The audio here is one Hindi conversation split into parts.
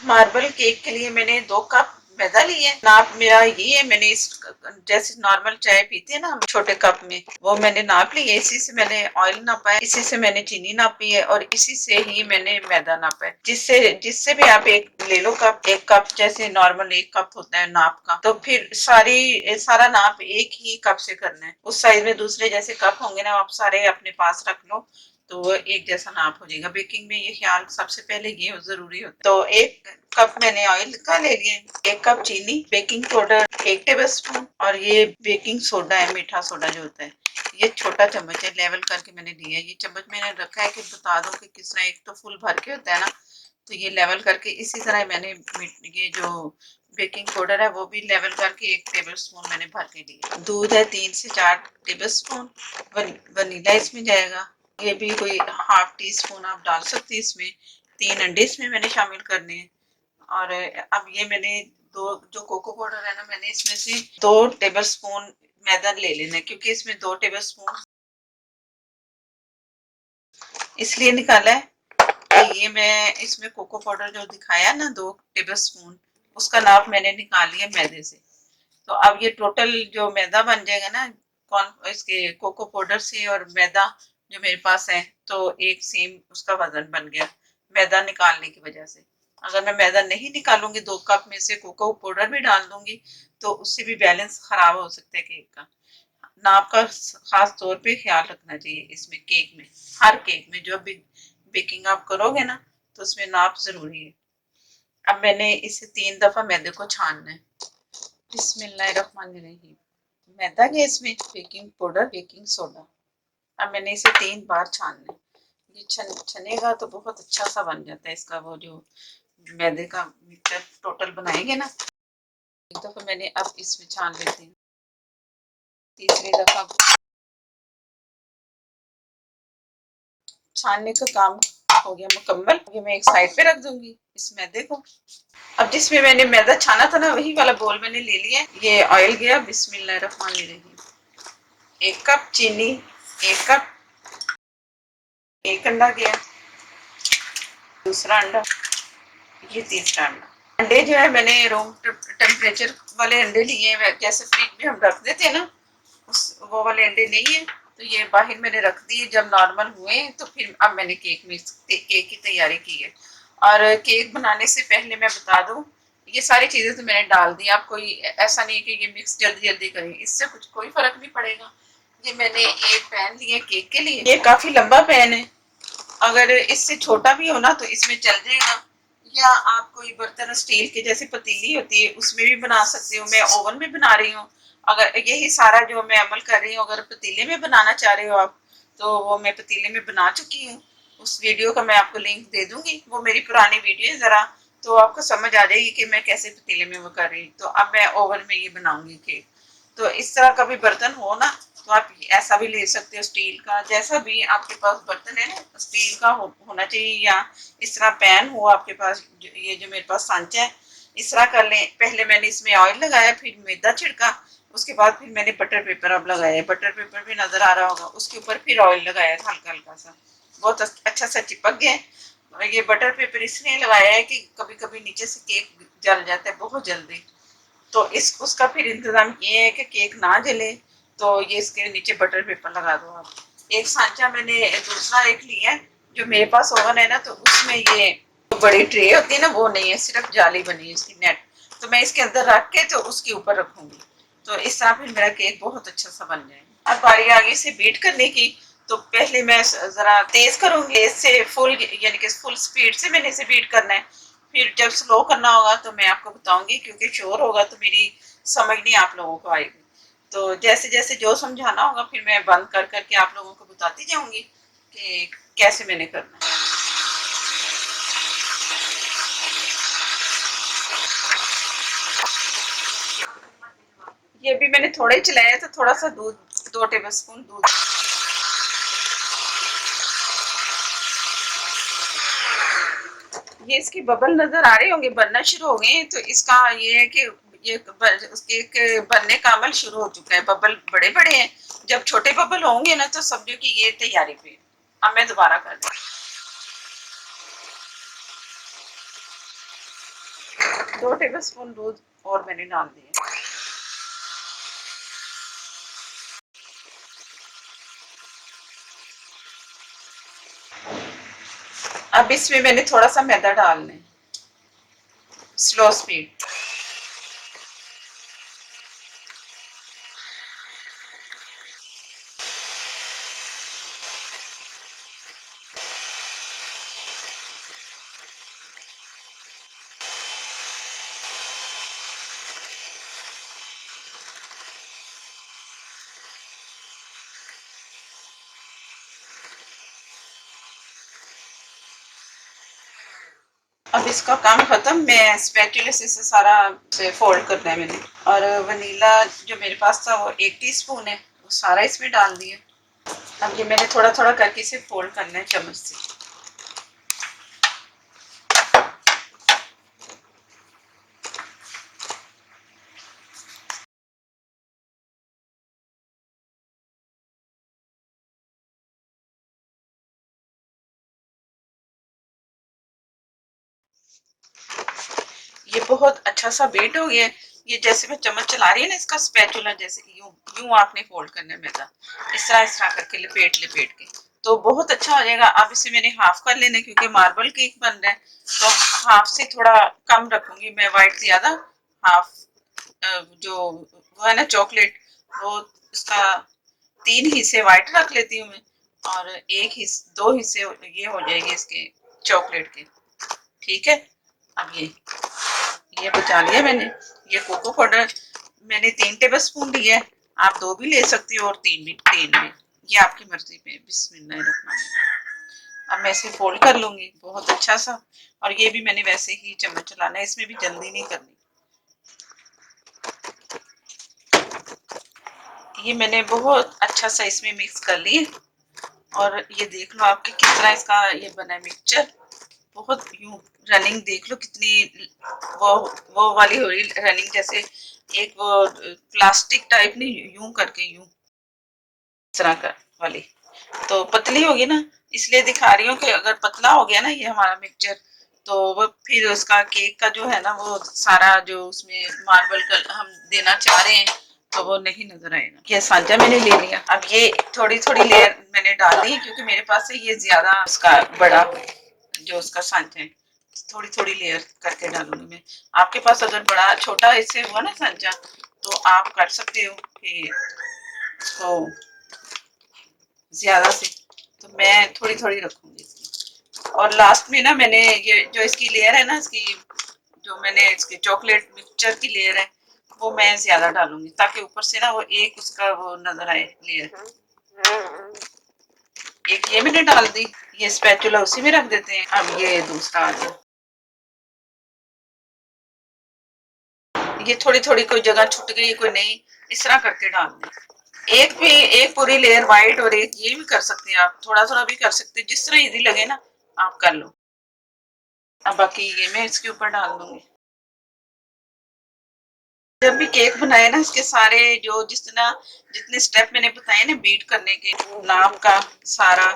मार्बल केक के लिए मैंने 2 कप मैदा लिया है। नाप मेरा ये है, मैंने इस जैसे नॉर्मल चाय पीते हैं ना हम छोटे कप में, वो मैंने नाप लिया। इसी से मैंने ऑयल नापा है, इसी से मैंने चीनी नापी है और इसी से ही मैंने मैदा नापा है। जिससे जिससे भी आप एक ले लो कप, 1 कप जैसे नॉर्मल 1 कप होता है नाप का, तो फिर सारा नाप एक ही कप से करना है। उस साइज में दूसरे जैसे कप होंगे ना, आप सारे अपने पास रख लो तो वो एक जैसा नाप हो जाएगा। बेकिंग में ये ख्याल सबसे पहले ये जरूरी होता है। तो 1 कप मैंने ऑयल का ले लिया, 1 कप चीनी, बेकिंग पाउडर 1 टेबल स्पून, और ये बेकिंग सोडा है, मीठा सोडा जो होता है, ये छोटा चम्मच है, लेवल करके मैंने लिया है। ये चम्मच मैंने रखा है कि बता दो कि किस तरह, एक तो फुल भर के होता है ना, तो ये लेवल करके इसी तरह मैंने ये जो बेकिंग पाउडर है वो भी लेवल करके 1 टेबल स्पून मैंने भर के लिया। दूध है 3 से 4 टेबल स्पून। वनीला इसमें जाएगा, ये भी कोई हाफ टी स्पून आप डाल सकते हैं इसमें। 3 अंडे इसमें मैंने शामिल करने हैं। और अब ये मैंने दो जो कोको पाउडर है ना, मैंने इसमें से 2 टेबल स्पून मैदा ले लेना है, क्योंकि इसमें 2 टेबल स्पून इसलिए निकाला है कि ये मैं इसमें कोको पाउडर जो दिखाया ना 2 टेबल स्पून, उसका नाप मैंने निकाल लिया मैदे से। तो अब ये टोटल जो मैदा बन जाएगा ना कौन इसके कोको पाउडर से और मैदा जो मेरे पास है, तो एक सेम उसका वजन बन गया मैदा निकालने की वजह से। अगर मैं मैदा नहीं निकालूंगी, 2 कप में से कोको पाउडर भी डाल दूंगी, तो उससे भी बैलेंस खराब हो सकता है केक का। नाप का खास तौर पे ख्याल रखना चाहिए इसमें, केक में, हर केक में जो भी बेकिंग आप करोगे ना, तो उसमें नाप जरूरी है। अब मैंने इसे 3 दफा मैदे को छानना है। बिस्मिल्लाहिर्रहमानिर्रहीम। मैदा है इसमें, बेकिंग पाउडर, बेकिंग सोडा। अब मैंने इसे 3 बार छानना है। ये छनेगा तो बहुत अच्छा सा बन जाता है इसका, वो जो मैदे का मिक्सचर टोटल बनाएंगे ना। एक दफा मैंने अब इसमें छान लेती हूँ, तीसरी दफा छानने का काम हो गया मुकम्मल। ये मैं एक साइड पे रख दूंगी इस मैदे को। अब जिसमें मैंने मैदा छाना था ना, वही वाला बोल मैंने ले लिया। ये ऑयल गया, बिस्मिल्लाहिर्रहमानिर्रहीम। 1 कप चीनी, 1 कप, 1 अंडा गया, दूसरा अंडा, ये तीसरा अंडा। अंडे जो है मैंने रूम टेम्परेचर वाले अंडे लिए हैं, जैसे फ्रिज में हम रख देते हैं ना, उस वो वाले अंडे नहीं है। तो ये बाहर मैंने रख दिए, जब नॉर्मल हुए तो फिर अब मैंने केक की तैयारी की है। और केक बनाने से पहले मैं बता दूं, ये सारी चीजें तो मैंने डाल दी। आप कोई ऐसा नहीं कि ये मिक्स जल्दी जल्दी करें, इससे कुछ कोई फर्क नहीं पड़ेगा। ये मैंने एक पैन लिया केक के लिए, ये काफी लंबा पैन है। अगर इससे छोटा भी हो ना तो इसमें चल जाएगा, या आप कोई बर्तन स्टील के जैसे पतीली होती है उसमें भी बना सकते हो। मैं ओवन में बना रही हूँ। अगर यही सारा जो मैं अमल कर रही हूँ, अगर पतीले में बनाना चाह रहे हो आप, तो वो मैं पतीले में बना चुकी हूँ। उस वीडियो का मैं आपको लिंक दे दूंगी, वो मेरी पुरानी वीडियो है जरा, तो आपको समझ आ जाएगी कि मैं कैसे पतीले में वो कर रही हूँ। तो अब मैं ओवन में ये बनाऊंगी केक। तो इस तरह का भी बर्तन हो ना, तो आप ऐसा भी ले सकते हो, स्टील का, जैसा भी आपके पास बर्तन है ना, स्टील का होना चाहिए, या इस तरह पैन हो आपके पास। ये जो मेरे पास सांचा है, इस तरह कर लें। पहले मैंने इसमें ऑयल लगाया, फिर मैदा छिड़का, उसके बाद फिर मैंने बटर पेपर अब लगाया, बटर पेपर भी नजर आ रहा होगा, उसके ऊपर फिर ऑयल लगाया था हल्का हल्का सा, बहुत अच्छा सा चिपक गया। और ये बटर पेपर इसलिए लगाया है कि कभी कभी नीचे से केक जल जाता है बहुत जल्दी, तो इस उसका फिर इंतजाम ये है कि केक ना जले, तो ये इसके नीचे बटर पेपर लगा दो आप। एक सांचा मैंने दूसरा एक लिया है, जो मेरे पास ओवन है ना, तो उसमें ये बड़ी ट्रे होती है ना, वो नहीं है, सिर्फ जाली बनी है इसकी नेट। तो मैं इसके अंदर रख के तो उसके ऊपर रखूंगी, तो इस तरह फिर मेरा केक बहुत अच्छा सा बन जाएगा। अब बारी आ गई इसे बीट करने की। तो पहले मैं जरा तेज करूंगी, तेज से फुल, यानी कि फुल स्पीड से मैंने इसे बीट करना है। फिर जब स्लो करना होगा तो मैं आपको बताऊंगी, क्योंकि शोर होगा तो मेरी समझ नहीं आप लोगों को आएगी। तो जैसे जैसे जो समझाना होगा फिर मैं बंद कर करके आप लोगों को बताती जाऊंगी कि कैसे मैंने करना है। ये भी मैंने थोड़ा ही चलाया, तो थोड़ा सा दूध, 2 टेबल स्पून दूध। ये इसकी बबल नजर आ रहे होंगे, बनना शुरू हो गए हैं, तो इसका ये है कि ये केक बनने का अमल शुरू हो चुका है। बबल बड़े बड़े हैं, जब छोटे बबल होंगे ना तो समझो कि ये तैयारी पे। अब मैं दोबारा कर रही 2 टेबलस्पून दूध और मैंने डाल दिए। अब इसमें मैंने थोड़ा सा मैदा डालना है, स्लो स्पीड। अब इसका काम खत्म, मैं स्पैचुला से सारा से फोल्ड करना है मैंने। और वनीला जो मेरे पास था वो 1 टीस्पून है, वो सारा इसमें डाल दिया। अब ये मैंने थोड़ा थोड़ा करके इसे फोल्ड करना है चम्मच से। ये बहुत अच्छा सा बीट हो गया है। ये जैसे मैं चम्मच चला रही है ना, इसका स्पैचुला जैसे यूं यूं आपने फोल्ड करना है मैदा, इस तरह करके लपेट लपेट के, तो बहुत अच्छा हो जाएगा। अब इसे मैंने हाफ कर लेना क्योंकि मार्बल केक बन रहा है, तो हाफ से थोड़ा कम रखूंगी मैं, वाइट ज्यादा, हाफ जो वो है ना चॉकलेट, वो उसका 3 हिस्से वाइट रख लेती हूँ मैं, और 2 हिस्से ये हो जाएंगे इसके चॉकलेट के। ठीक है। अब ये बचा लिया मैंने। ये कोको पाउडर मैंने 3 टेबल स्पून लिया है, आप 2 भी ले सकती हो और 3 भी, ये आपकी मर्जी पे। बिस्मिल्लाह। अब मैं इसे फोल्ड कर लूंगी बहुत अच्छा सा, और ये भी मैंने वैसे ही चम्मच चलाना है, इसमें भी जल्दी नहीं करनी। ये मैंने बहुत अच्छा सा इसमें मिक्स कर लिया, और ये देख लो आपके किस तरह इसका ये बना है मिक्सचर। बहुत यूं रनिंग देख लो कितनी, वो वो वाली हो रही रनिंग, जैसे एक वो प्लास्टिक टाइप नहीं, यूं करके यूं इस तरह का वाली। तो पतली होगी ना, इसलिए दिखा रही हूँ कि अगर पतला हो गया ना ये हमारा मिक्सचर, तो वो फिर उसका केक का जो है ना, वो सारा जो उसमें मार्बल का हम देना चाह रहे हैं, तो वो नहीं नजर आएगा। ये सांचा मैंने ले लिया। अब ये थोड़ी थोड़ी लेयर मैंने डाल दी क्योंकि मेरे पास है ये ज्यादा उसका बड़ा जो उसका सांचा है, थोड़ी थोड़ी लेयर करके डालूंगी मैं। आपके पास अगर बड़ा छोटा इससे हुआ ना सांचा, तो आप कर सकते हो कि इसको ज्यादा से, तो मैं थोड़ी थोड़ी रखूंगी इसकी। और लास्ट में ना मैंने ये जो इसकी लेयर है ना, इसकी जो मैंने इसकी चॉकलेट मिक्सचर की लेयर है, वो मैं ज्यादा डालूंगी ताकि ऊपर से ना वो एक उसका वो नजर आए लेयर। एक ये मैंने डाल दी, ये स्पैचुला उसी में रख देते हैं। अब ये दूसरा आ गया, ये थोड़ी थोड़ी कोई जगह छूट गई कोई नहीं, इस तरह करके डाल दें। एक पूरी लेयर व्हाइट और एक ये भी कर सकते हैं आप, थोड़ा थोड़ा भी कर सकते हैं, जिस तरह इजी लगे ना आप कर लो। अब बाकी ये मैं इसके ऊपर डाल दूंगी। जब भी केक बनाए ना, इसके सारे जो जितने स्टेप मैंने बताए ना बीट करने के, नाप का सारा,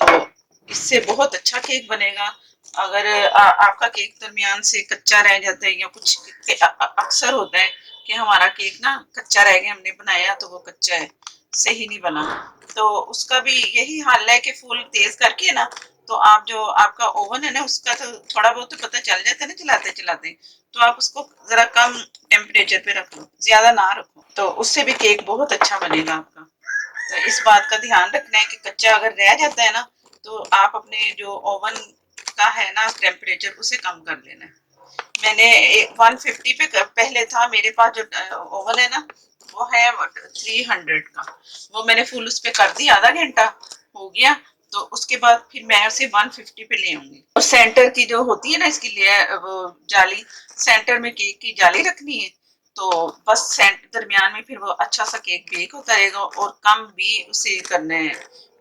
तो इससे बहुत अच्छा केक बनेगा। अगर आपका केक दरमियान से कच्चा रह जाता है या कुछ, अक्सर होता है कि हमारा केक ना कच्चा रह गया, हमने बनाया तो वो कच्चा है, सही नहीं बना, तो उसका भी यही हाल है कि फुल तेज करके ना, तो आप जो आपका ओवन है ना, उसका तो थोड़ा बहुत तो पता चल जाता है ना चलाते चलाते, तो आप उसको जरा कम टेम्परेचर पे रख लो, ज्यादा ना रखो, तो उससे भी केक बहुत अच्छा बनेगा आपका। तो इस बात का ध्यान रखना है कि कच्चा अगर रह जाता है ना, तो आप अपने जो ओवन का है ना टेम्परेचर, उसे कम कर लेना है। मैंने 150 पे पहले था मेरे पास जो ओवन है ना, वो है 300 का, वो मैंने फुल उस पे कर दी, आधा घंटा हो गया, तो उसके बाद फिर मैं उसे 150 पे ले आऊंगी। और सेंटर की जो होती है ना इसकी लेयर, वो जाली, सेंटर में केक की जाली रखनी है, तो बस दरमियान में फिर वो अच्छा सा केक बेक होता रहेगा, और कम भी उसे करना है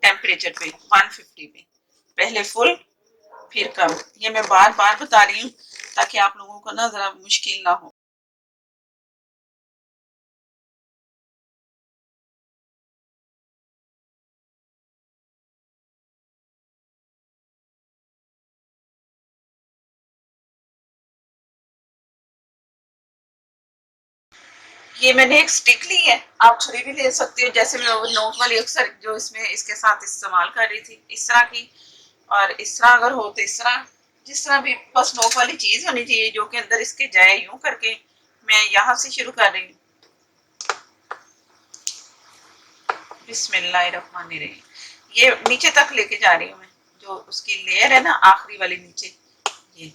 टेम्परेचर पे, 150 पे, पहले फुल फिर कम। ये मैं बार बार बता रही हूँ ताकि आप लोगों को ना जरा मुश्किल ना हो। ये मैंने एक स्टिक ली है, आप छुरी भी ले सकते हो, जैसे मैं वो नोक वाली अक्सर जो इसमें इसके साथ इस्तेमाल कर रही थी, इस तरह की। और इस तरह अगर हो तो इस तरह, जिस तरह भी, बस नोक वाली चीज होनी चाहिए जो कि अंदर इसके जाए। यूं करके मैं यहाँ से शुरू कर रही हूँ। बिस्मिल्लाहिर्रहमानिर्रहीम। ये नीचे तक लेके जा रही हूँ मैं, जो उसकी लेयर है ना आखिरी वाली नीचे, ये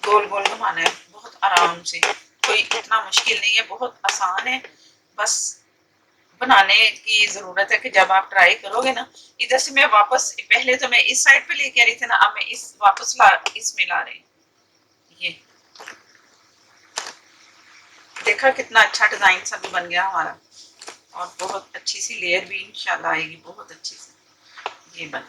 गोल गोल घुमाना है बहुत आराम से, कोई इतना मुश्किल नहीं है, बहुत आसान है। बस बनाने की जरूरत है कि जब आप ट्राई करोगे ना। इधर से मैं वापस, पहले तो मैं इस साइड पे लेके आ रही थी ना, अब मैं इस वापस इसमें ला रही हूँ। ये देखा कितना अच्छा डिजाइन सब बन गया हमारा, और बहुत अच्छी सी लेयर भी इंशाल्लाह आएगी, बहुत अच्छी सी ये बन।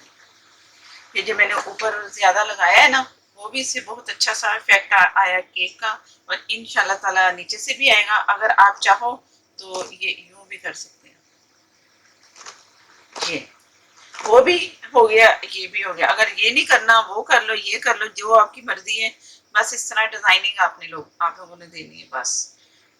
ये जो मैंने ऊपर ज्यादा लगाया है ना, वो भी इससे बहुत अच्छा सा इफेक्ट आया केक का, और इंशाल्लाह ताला नीचे से भी आएगा। अगर आप चाहो तो ये यूं भी कर सकते हैं। ये वो भी हो गया, ये भी हो गया। अगर ये नहीं करना वो कर लो, ये कर लो, जो आपकी मर्जी है। बस इस तरह डिजाइनिंग आप लोगों ने देनी है बस।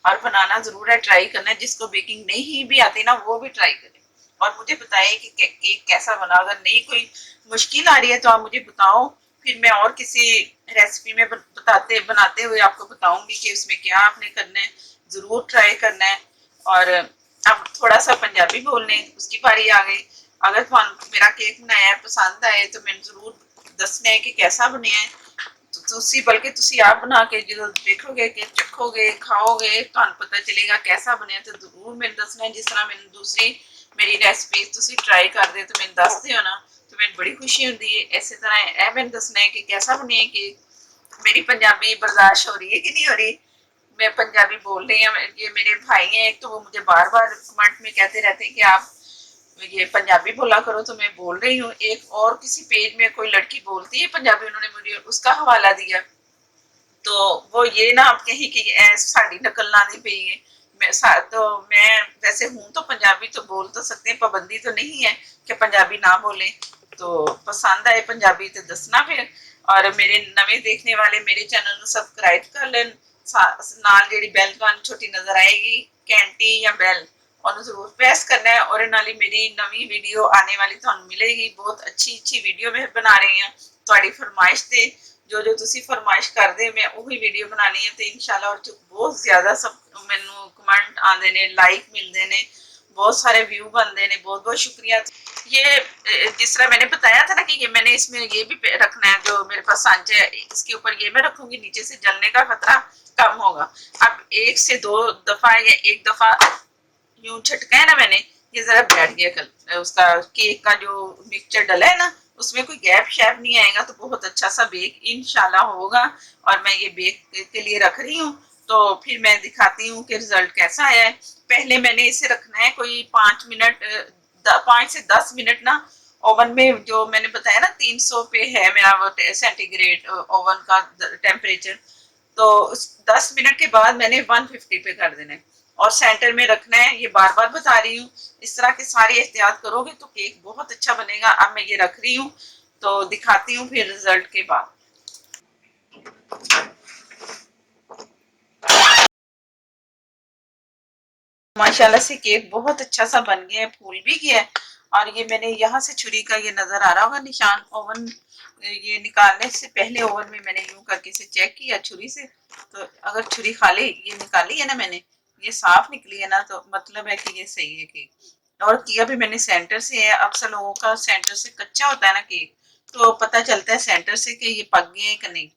और बनाना जरूर है, ट्राई करना है। जिसको बेकिंग नहीं भी आती ना वो भी ट्राई करे, और मुझे बताइए कि केक कैसा बना। अगर नहीं कोई मुश्किल आ रही है तो आप मुझे बताओ, फिर मैं और किसी रेसिपी में बनाते हुए आपको बताऊंगी कि उसमें क्या आपने करना है। जरूर ट्राई करना है। और अब थोड़ा सा पंजाबी बोलने उसकी बारी आ गई। अगर मेरा केक बनाया पसंद आए तो मैं जरूर दसना है कि कैसा बने है। ਤੁਸੀਂ बल्कि ਤੁਸੀਂ आप बना के जो देखोगे कि चखोगे खाओगे ਤੁਹਾਨੂੰ पता चलेगा कैसा बने, तो जरूर मैंने दसना। जिस तरह मैंने दूसरी मेरी रेसिपी ਤੁਸੀਂ ट्राई करते तो मैंने दसते हो ना, तो मैंने बड़ी खुशी होती है। इस तरह यह मैंने दसना है कि कैसा बने, कि मेरी पंजाबी बर्दाश्त हो रही है कि नहीं हो रही। मैं पंजाबी बोल रही हूँ, ये मेरे भाई हैं एक, तो वो मुझे बार बार कमेंट में कहते रहते हैं कि आप ये पंजाबी बोला करो, तो मैं बोल रही हूँ। एक और किसी पेज में कोई लड़की बोलती है पंजाबी, उन्होंने मुझे उसका हवाला दिया, तो वो ये ना आप कहीं कि साड़ी नकल ना दी पई है। तो मैं वैसे हूँ तो पंजाबी तो बोल तो सकते हैं, पाबंदी तो नहीं है कि पंजाबी ना बोले। तो पसंद आए पंजाबी तो दसना फिर। और मेरे नवे देखने वाले मेरे चैनल को सब्सक्राइब कर लें, नाल जेडी बैल तुहानू छोटी नजर आएगी घंटी या बैल, और जरूर प्रेस करना है। और नाल मेरी नवी वीडियो आने वाली तुहानू मिलेगी। बहुत अच्छी अच्छी वीडियो मैं बना रही हूँ तुहाडी फरमाइश से। जो जो तुसी फरमाइश करदे मैं वही वीडियो बनानी है, तो इंशाल्लाह। और बहुत ज्यादा सब मैनू कमेंट आते ने, लाइक मिलते ने, बहुत सारे व्यू बनते ने, बहुत बहुत शुक्रिया। ये जिस तरह मैंने बताया था ना कि ये मैंने इसमें ये भी रखना है, जो मेरे पास सांचे है इसके ऊपर ये मैं रखूंगी, नीचे से जलने का खतरा कम होगा। अब एक से दो दफा या एक दफा यूं झटका है ना मैंने, ये जरा बैठ गया। कल उसका केक का जो मिक्सचर डला है ना, उसमें कोई गैप शैप नहीं आएगा, तो बहुत अच्छा सा बेक इंशाल्लाह होगा। और मैं ये बेक के लिए रख रही हूँ, तो फिर मैं दिखाती हूँ कि रिजल्ट कैसा आया है। पहले मैंने इसे रखना है कोई 5 मिनट, 5 से 10 मिनट ना ओवन में, जो मैंने बताया ना 300 पे है मेरा वो सेंटीग्रेड ओवन का टेम्परेचर। तो उस 10 मिनट के बाद मैंने 150 पे कर देना है, और सेंटर में रखना है। ये बार बार बता रही हूँ, इस तरह के सारे एहतियात करोगे तो केक बहुत अच्छा बनेगा। अब मैं ये रख रही हूँ, तो दिखाती हूँ फिर रिजल्ट के बाद। माशाल्लाह से केक बहुत अच्छा सा बन गया है, फूल भी गया है। और ये मैंने यहाँ से छुरी का ये नजर आ रहा होगा निशान, ओवन ये निकालने से पहले ओवन में मैंने यूं करके इसे चेक किया छुरी से। तो अगर छुरी खाली ये निकाली है ना मैंने, ये साफ निकली है ना, तो मतलब है कि ये सही है केक। और किया भी मैंने सेंटर से है। अक्सर लोगों का सेंटर से कच्चा होता है ना केक, तो पता चलता है सेंटर से कि ये पक गए कि नहीं।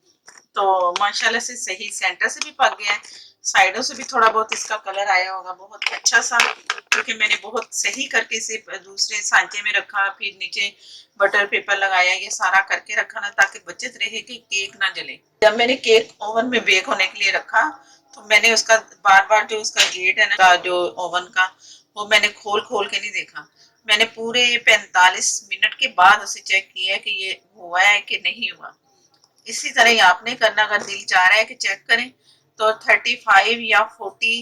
तो माशाल्लाह से सही सेंटर से भी पक गया है, साइडों से भी थोड़ा बहुत इसका कलर आया होगा बहुत अच्छा सा, क्योंकि मैंने बहुत सही करके इसे दूसरे सांचे में रखा, फिर नीचे बटर पेपर लगाया, ये सारा करके रखा ना, ताकि बचत रहे कि केक ना जले। जब मैंने केक ओवन में बेक होने के लिए रखा, तो मैंने उसका बार बार जो उसका गेट है ना जो ओवन का, वो मैंने खोल खोल के नहीं देखा। मैंने पूरे 45 मिनट के बाद उसे चेक किया कि ये हुआ है कि नहीं हुआ। इसी तरह ही आपने करना। अगर दिल चाह रहा है कि चेक करें, तो 35 या 40,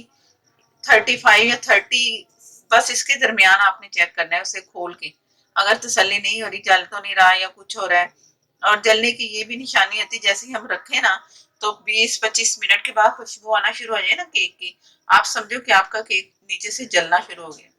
35 या 30, बस इसके दरमियान आपने चेक करना है उसे खोल के। अगर तसल्ली नहीं हो रही, जल तो नहीं रहा या कुछ हो रहा है। और जलने की ये भी निशानी आती, जैसे ही हम रखें ना, तो 20-25 मिनट के बाद खुशबू आना शुरू हो जाए ना केक की, आप समझो कि आपका केक नीचे से जलना शुरू हो गया।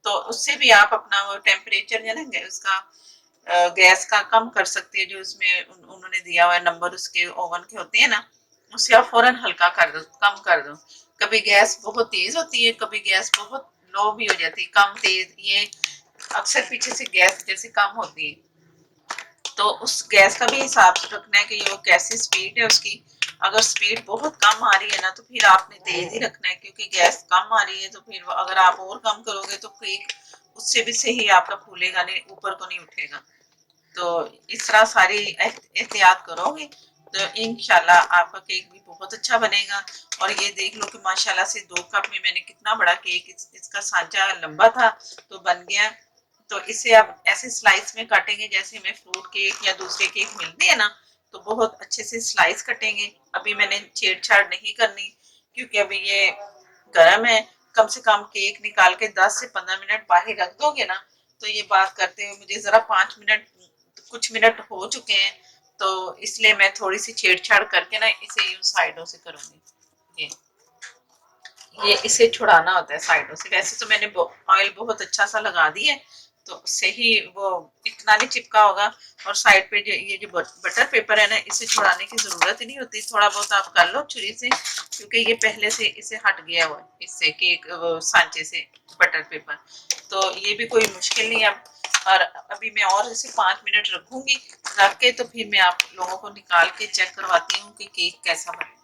तो उससे भी आप अपना वो टेम्परेचर जो है ना उसका गैस का कम कर सकते हैं। जो उसमें उन्होंने दिया हुआ है नंबर उसके ओवन के होते हैं ना, उसे आप फौरन हल्का कर दो, कम कर दो। कभी गैस बहुत तेज होती है, कभी गैस बहुत लो भी हो जाती है, कम तेज, ये अक्सर पीछे से गैस जैसे कम होती है। तो उस गैस का भी हिसाब से रखना है कि वो कैसी स्पीड है उसकी। अगर स्पीड बहुत कम आ रही है ना तो फिर आपने तेज ही रखना है, क्योंकि गैस कम आ रही है तो फिर अगर आप और कम करोगे तो केक उससे भी सही आपका फूलेगा नहीं, ऊपर को नहीं उठेगा। तो इस तरह सारी एहतियात करोगे तो इंशाल्लाह आपका केक भी बहुत अच्छा बनेगा। और ये देख लो कि माशाल्लाह से 2 कप में मैंने कितना बड़ा केक, इसका सांचा लंबा था तो बन गया। तो इसे आप ऐसे स्लाइस में काटेंगे जैसे हमें फ्रूट केक या दूसरे केक मिलते हैं ना, तो बहुत अच्छे से स्लाइस कटेंगे। अभी मैंने छेड़छाड़ नहीं करनी क्योंकि अभी ये गर्म है। कम से कम केक निकाल के 10 से 15 मिनट बाहर रख दोगे ना, तो ये बात करते हुए मुझे जरा 5 मिनट, कुछ मिनट हो चुके हैं, तो इसलिए मैं थोड़ी सी छेड़छाड़ करके ना इसे यूं साइडों से करूंगी। ये इसे छुड़ाना होता है साइडों से। वैसे तो मैंने ऑयल बहुत अच्छा सा लगा दिया है, तो उससे ही वो इतना नहीं चिपका होगा। और साइड पे ये जो बटर पेपर है ना, इसे छुड़ाने की जरूरत ही नहीं होती, थोड़ा बहुत आप कर लो छुरी से, क्योंकि ये पहले से इसे हट गया हुआ है इससे केक सांचे से बटर पेपर। तो ये भी कोई मुश्किल नहीं है। और अभी मैं और इसे 5 मिनट रखूंगी, रख के तो फिर मैं आप लोगों को निकाल के चेक करवाती हूँ कि केक कैसा बना।